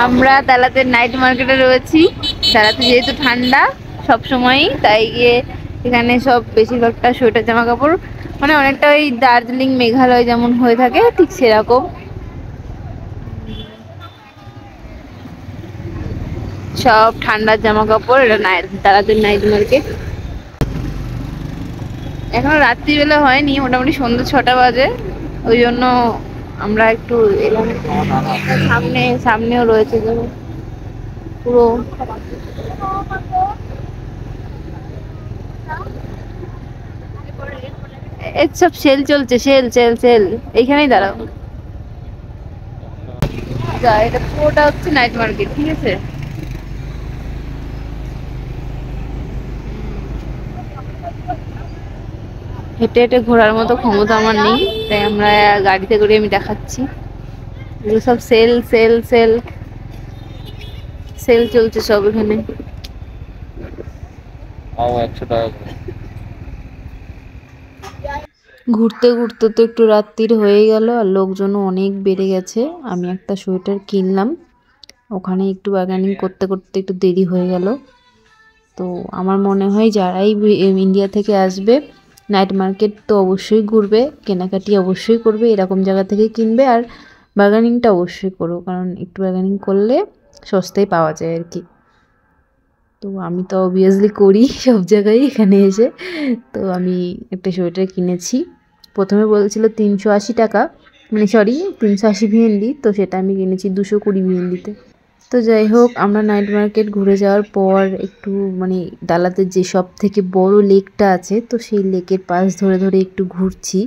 আমরা তালাতে নাইট মার্কেটে রয়েছি। তালাতে যেহেতু ঠান্ডা সব সময়ই, তাই গিয়ে এখানে সব বেশিরভাগটা সোয়েটার জামা কাপড়, মানে অনেকটা ওই দার্জিলিং মেঘালয় যেমন হয়ে থাকে ঠিক সেরকম সব ঠান্ডার জামা কাপড়। এটা তালাতে নাইট মার্কেট। এখনো রাত্রিবেলা হয়নি, মোটামুটি সন্ধ্যা 6টা বাজে, ওই জন্য আমরা একটু এলাম। সামনেও রয়েছে পুরো সব সেল চলছে, সেল সেল সেল। এইখানেই দাঁড়াও, এটা পুরোটা হচ্ছে নাইট মার্কেট, ঠিক আছে। হেঁটে হেঁটে ঘোরার মতো ক্ষমতা আমার নেই, তাই আমরা গাড়িতে করে আমি দেখাচ্ছি। এগুলো সব সেল সেল সেল সেল চলছে সব এখানে। ঘুরতে ঘুরতে তো একটু রাত্রির হয়ে গেল, আর লোকজনও অনেক বেড়ে গেছে। আমি একটা সোয়েটার কিনলাম, ওখানে একটু বার্গেনিং করতে করতে একটু দেরি হয়ে গেল। তো আমার মনে হয় যারাই ইন্ডিয়া থেকে আসবে, নাইট মার্কেট তো অবশ্যই ঘুরবে, কেনাকাটি অবশ্যই করবে, এরকম জায়গা থেকে কিনবে। আর বার্গেনিংটা অবশ্যই করো, কারণ একটু বার্গেনিং করলে সস্তায় পাওয়া যায় আর কি। তো আমি তো অবভিয়াসলি করি সব জায়গায় এখানে এসে। তো আমি একটা সোয়েটার কিনেছি। প্রথমে বলছিল 380 টাকা, মানে সরি 380 ভিএনডি, তো সেটা আমি কিনেছি 220 ভিএনডিতে। তো যাই হোক, আমরা নাইট মার্কেট ঘুরে যাওয়ার পর একটু মানে ডালাতে যে সব থেকে বড় লেকটা আছে, তো সেই লেকের পাশ ধরে ধরে একটু ঘুরছি।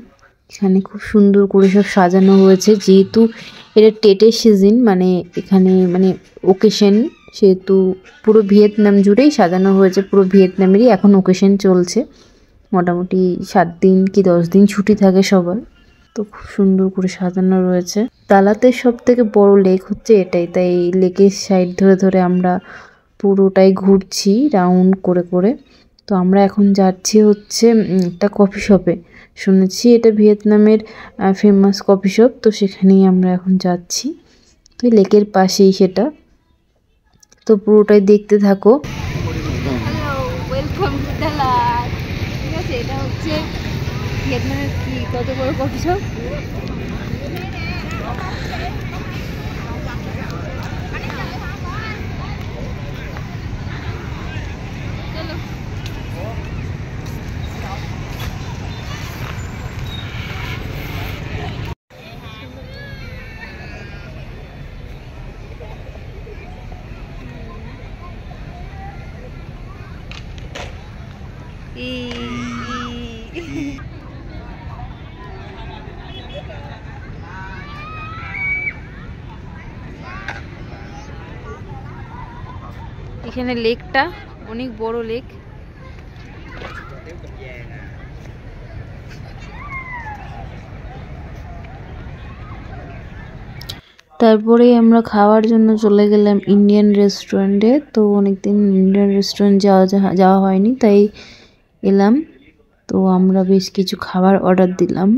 এখানে খুব সুন্দর করে সব সাজানো হয়েছে, যেহেতু এটা টেটের সিজন, মানে এখানে মানে ওকেশন, সেহেতু পুরো ভিয়েতনাম জুড়েই সাজানো হয়েছে। পুরো ভিয়েতনামেরই এখন ওকেশন চলছে, মোটামুটি 7 দিন কি 10 দিন ছুটি থাকে সবার। তো খুব সুন্দর করে সাজানো রয়েছে। তালাতে সব থেকে বড় লেক হচ্ছে এটাই, তাই লেকের সাইড ধরে ধরে আমরা পুরোটাই ঘুরছি রাউন্ড করে করে। তো আমরা এখন যাচ্ছি হচ্ছে একটা কফি শপে, শুনেছি এটা ভিয়েতনামের ফেমাস কফি শপ, তো সেখানেই আমরা এখন যাচ্ছি। তো লেকের পাশেই সেটা, তো পুরোটাই দেখতে থাকো। ওয়েলকাম টু তালাত, ঠিক আছে। এটা হচ্ছে ভিয়েতনামের কি কত বড় কফি শপ। এখানে লেকটা অনেক বড় লেক। তারপরে আমরা খাওয়ার জন্য চলে গেলাম ইন্ডিয়ান রেস্টুরেন্টে। তো অনেকদিন ইন্ডিয়ান রেস্টুরেন্ট যাওয়া হয়নি, তাই এলাম। তো আমরা বেশ কিছু খাবার অর্ডার দিলাম।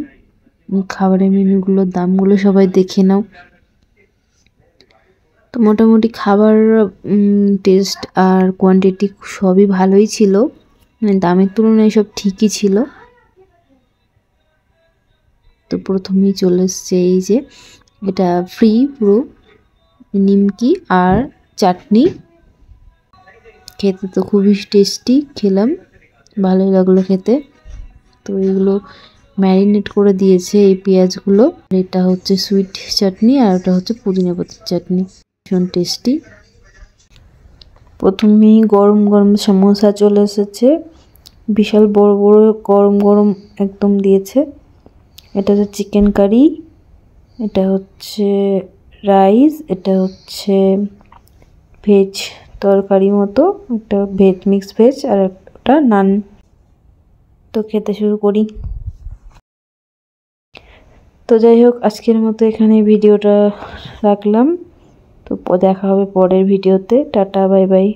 খাবারের মেনুগুলোর দামগুলো সবাই দেখে নাও। তো মোটামুটি খাবার টেস্ট আর কোয়ান্টিটি সবই ভালোই ছিল, মানে দামের তুলনায় সব ঠিকই ছিল। তো প্রথমেই চলে এসছে এই যে, এটা ফ্রি পুরো নিমকি আর চাটনি, খেতে তো খুবই টেস্টি, খেলাম, ভালোই লাগলো খেতে। তো এগুলো ম্যারিনেট করে দিয়েছে এই পেঁয়াজগুলো। এটা হচ্ছে সুইট চাটনি আর ওটা হচ্ছে পুদিনা পাতার চাটনি, ভীষণ টেস্টি। প্রথমেই গরম গরম সমোসা চলে এসেছে, বিশাল বড় বড় গরম গরম একদম দিয়েছে। এটা হচ্ছে চিকেন কারি, এটা হচ্ছে রাইস, এটা হচ্ছে ভেজ তরকারি মতো, একটা ভেজ মিক্স ভেজ, আর একটা নান। তো খেতে শুরু করি। তো যাই হোক, আজকের মতো এখানে ভিডিওটা রাখলাম। তো দেখা হবে পরের ভিডিওতে। Tata, bye bye.